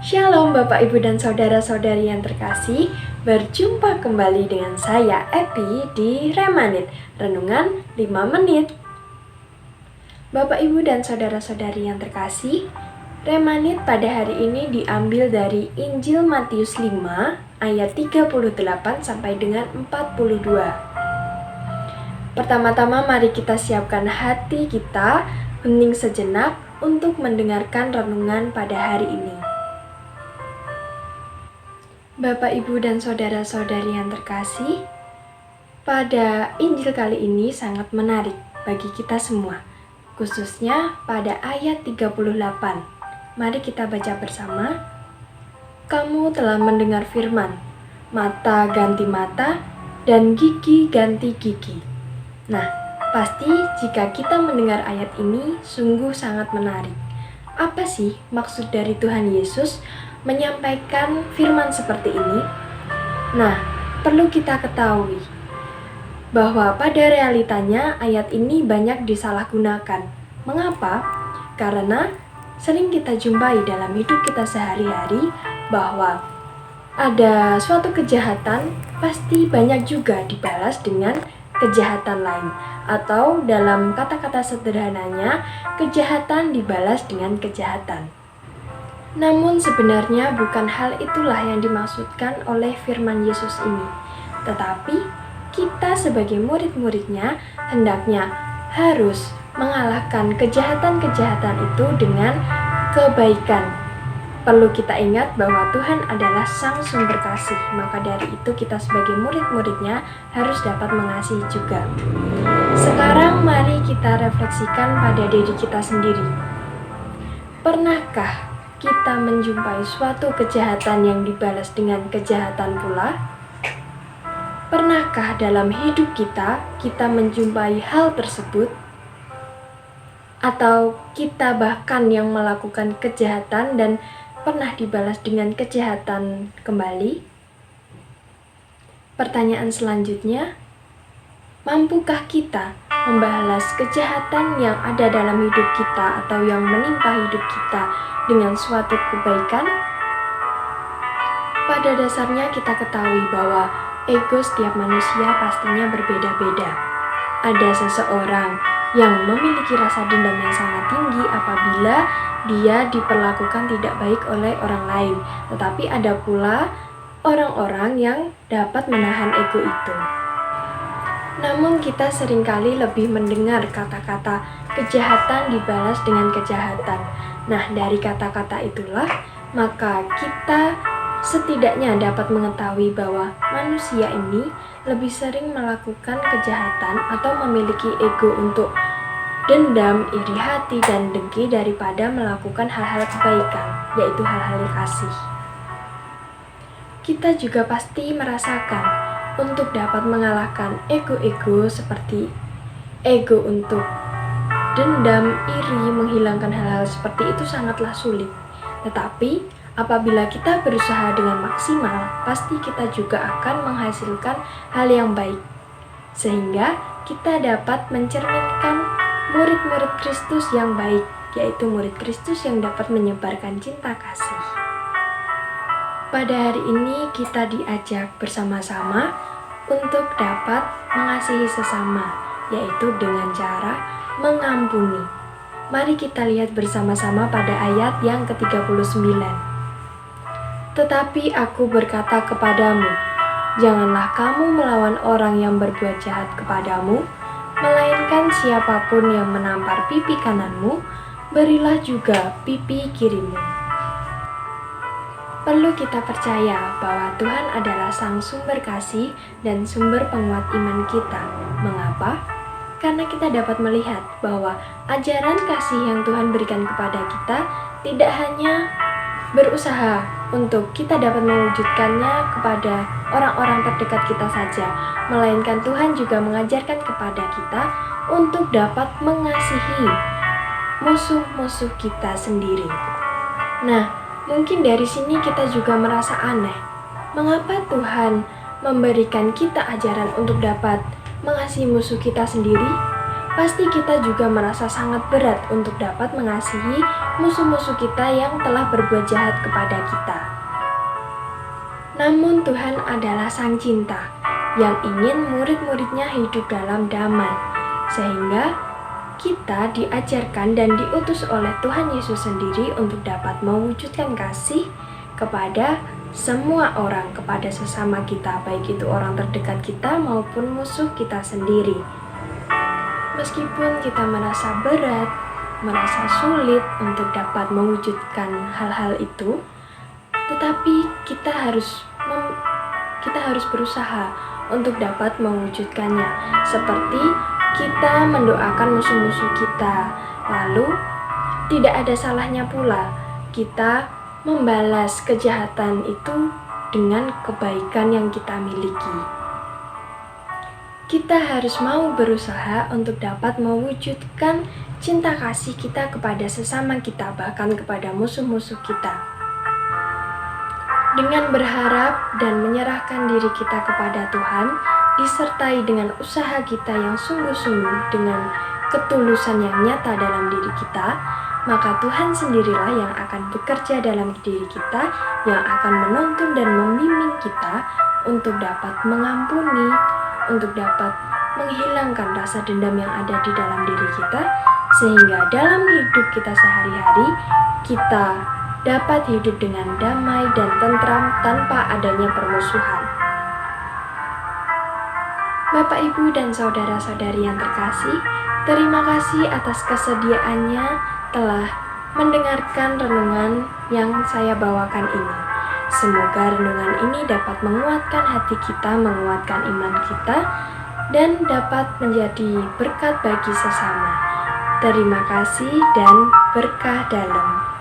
Shalom Bapak Ibu dan Saudara-saudari yang terkasih. Berjumpa kembali dengan saya Epi di Remanit, Renungan 5 Menit. Bapak Ibu dan Saudara-saudari yang terkasih, Remanit pada hari ini diambil dari Injil Matius 5 ayat 38 sampai dengan 42. Pertama-tama mari kita siapkan hati kita, hening sejenak untuk mendengarkan renungan pada hari ini. Bapak, Ibu, dan Saudara-saudari yang terkasih, pada Injil kali ini sangat menarik bagi kita semua, khususnya pada ayat 38. Mari kita baca bersama. Kamu telah mendengar firman, mata ganti mata dan gigi ganti gigi. Nah, pasti jika kita mendengar ayat ini sungguh sangat menarik. Apa sih maksud dari Tuhan Yesus menyampaikan firman seperti ini? Nah, perlu kita ketahui bahwa pada realitanya ayat ini banyak disalahgunakan. Mengapa? Karena sering kita jumpai dalam hidup kita sehari-hari bahwa ada suatu kejahatan pasti banyak juga dibalas dengan kejahatan lain, atau dalam kata-kata sederhananya, kejahatan dibalas dengan kejahatan. Namun sebenarnya bukan hal itulah yang dimaksudkan oleh firman Yesus ini. Tetapi kita sebagai murid-muridnya hendaknya harus mengalahkan kejahatan-kejahatan itu dengan kebaikan. Perlu kita ingat bahwa Tuhan adalah Sang Sumber Kasih, maka dari itu kita sebagai murid-muridnya harus dapat mengasihi juga. Sekarang mari kita refleksikan pada diri kita sendiri. Pernahkah kita menjumpai suatu kejahatan yang dibalas dengan kejahatan pula? Pernahkah dalam hidup kita menjumpai hal tersebut? Atau kita bahkan yang melakukan kejahatan dan pernah dibalas dengan kejahatan kembali? Pertanyaan selanjutnya, mampukah kita membalas kejahatan yang ada dalam hidup kita atau yang menimpa hidup kita dengan suatu kebaikan? Pada dasarnya kita ketahui bahwa ego setiap manusia pastinya berbeda-beda. Ada seseorang yang memiliki rasa dendam yang sangat tinggi apabila dia diperlakukan tidak baik oleh orang lain. Tetapi ada pula orang-orang yang dapat menahan ego itu. Namun kita seringkali lebih mendengar kata-kata kejahatan dibalas dengan kejahatan. Nah, dari kata-kata itulah maka kita setidaknya dapat mengetahui bahwa manusia ini lebih sering melakukan kejahatan atau memiliki ego untuk dendam, iri hati, dan dengki daripada melakukan hal-hal kebaikan, yaitu hal-hal kasih. Kita juga pasti merasakan untuk dapat mengalahkan ego-ego seperti ego untuk dendam, iri, menghilangkan hal-hal seperti itu sangatlah sulit. Tetapi apabila kita berusaha dengan maksimal, pasti kita juga akan menghasilkan hal yang baik. Sehingga kita dapat mencerminkan murid-murid Kristus yang baik, yaitu murid Kristus yang dapat menyebarkan cinta kasih. Pada hari ini kita diajak bersama-sama untuk dapat mengasihi sesama, yaitu dengan cara mengampuni. Mari kita lihat bersama-sama pada ayat yang ke-39. Tetapi aku berkata kepadamu, janganlah kamu melawan orang yang berbuat jahat kepadamu, melainkan siapapun yang menampar pipi kananmu, berilah juga pipi kirimu. Perlu kita percaya bahwa Tuhan adalah Sang Sumber Kasih dan sumber penguat iman kita. Mengapa? Karena kita dapat melihat bahwa ajaran kasih yang Tuhan berikan kepada kita tidak hanya berusaha untuk kita dapat mewujudkannya kepada orang-orang terdekat kita saja, melainkan Tuhan juga mengajarkan kepada kita untuk dapat mengasihi musuh-musuh kita sendiri. Nah, mungkin dari sini kita juga merasa aneh. Mengapa Tuhan memberikan kita ajaran untuk dapat mengasihi musuh kita sendiri? pasti kita juga merasa sangat berat untuk dapat mengasihi musuh-musuh kita yang telah berbuat jahat kepada kita. Namun Tuhan adalah Sang Cinta yang ingin murid-muridnya hidup dalam damai, sehingga kita diajarkan dan diutus oleh Tuhan Yesus sendiri untuk dapat mewujudkan kasih kepada semua orang, kepada sesama kita, baik itu orang terdekat kita maupun musuh kita sendiri. Meskipun kita merasa berat, merasa sulit untuk dapat mewujudkan hal-hal itu, tetapi kita harus berusaha untuk dapat mewujudkannya, seperti kita mendoakan musuh-musuh kita. Lalu tidak ada salahnya pula kita membalas kejahatan itu dengan kebaikan yang kita miliki. Kita harus mau berusaha untuk dapat mewujudkan cinta kasih kita kepada sesama kita, bahkan kepada musuh-musuh kita. Dengan berharap dan menyerahkan diri kita kepada Tuhan, disertai dengan usaha kita yang sungguh-sungguh dengan ketulusan yang nyata dalam diri kita, maka Tuhan sendirilah yang akan bekerja dalam diri kita, yang akan menuntun dan membimbing kita untuk dapat mengampuni, untuk dapat menghilangkan rasa dendam yang ada di dalam diri kita, sehingga dalam hidup kita sehari-hari, kita dapat hidup dengan damai dan tentram tanpa adanya permusuhan. Bapak, Ibu, dan saudara-saudari yang terkasih, terima kasih atas kesediaannya telah mendengarkan renungan yang saya bawakan ini. Semoga renungan ini dapat menguatkan hati kita, menguatkan iman kita, dan dapat menjadi berkat bagi sesama. Terima kasih dan berkah dalam.